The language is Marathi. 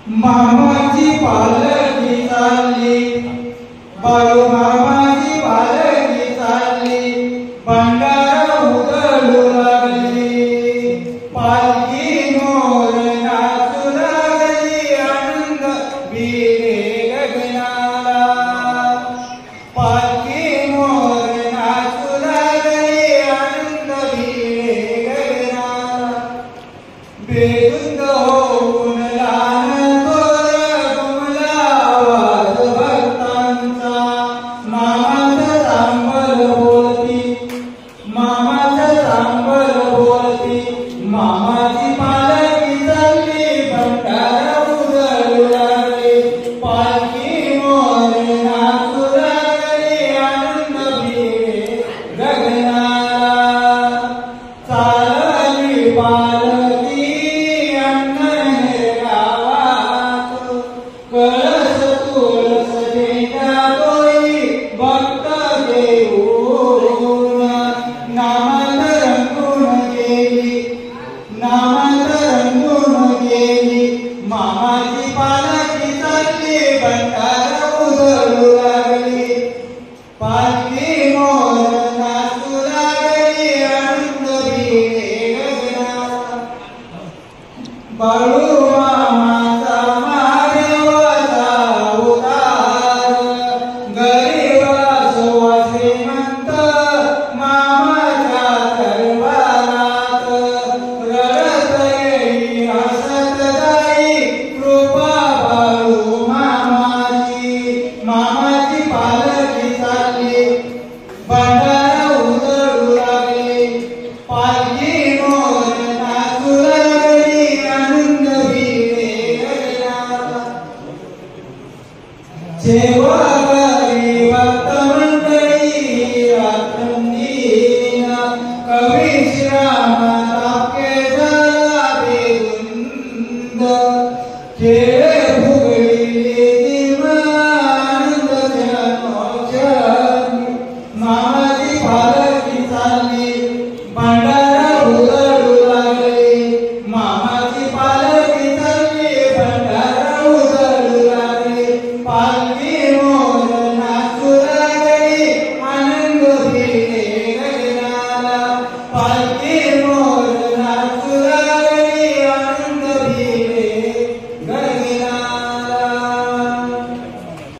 मामाची पालखी चालली, बाळू मामाची पालखी चालली, भंडारा उधळू लागली, पालखी मोर नाचू लागली, आनंद भिले गगनाला, पालखी मोर नाचू लागली, आनंद भिले गगनाला, बेधुंद होऊन मामाची पालखी चालली, भंडारा उधळू लागली, पालखी मोर नाचू लागली, आनंद भिले गगनाला, चालली पालखी अण्णे गावात, कळस तुळस देता तोई भक्त देऊन, नामात रंगून गेली, नामात रंगून गेली, मामाची पालखी चालली, भंडारा उधळू लागली, पालखी मोर नाचू लागली, आनंद भिले गगनाला, बाळू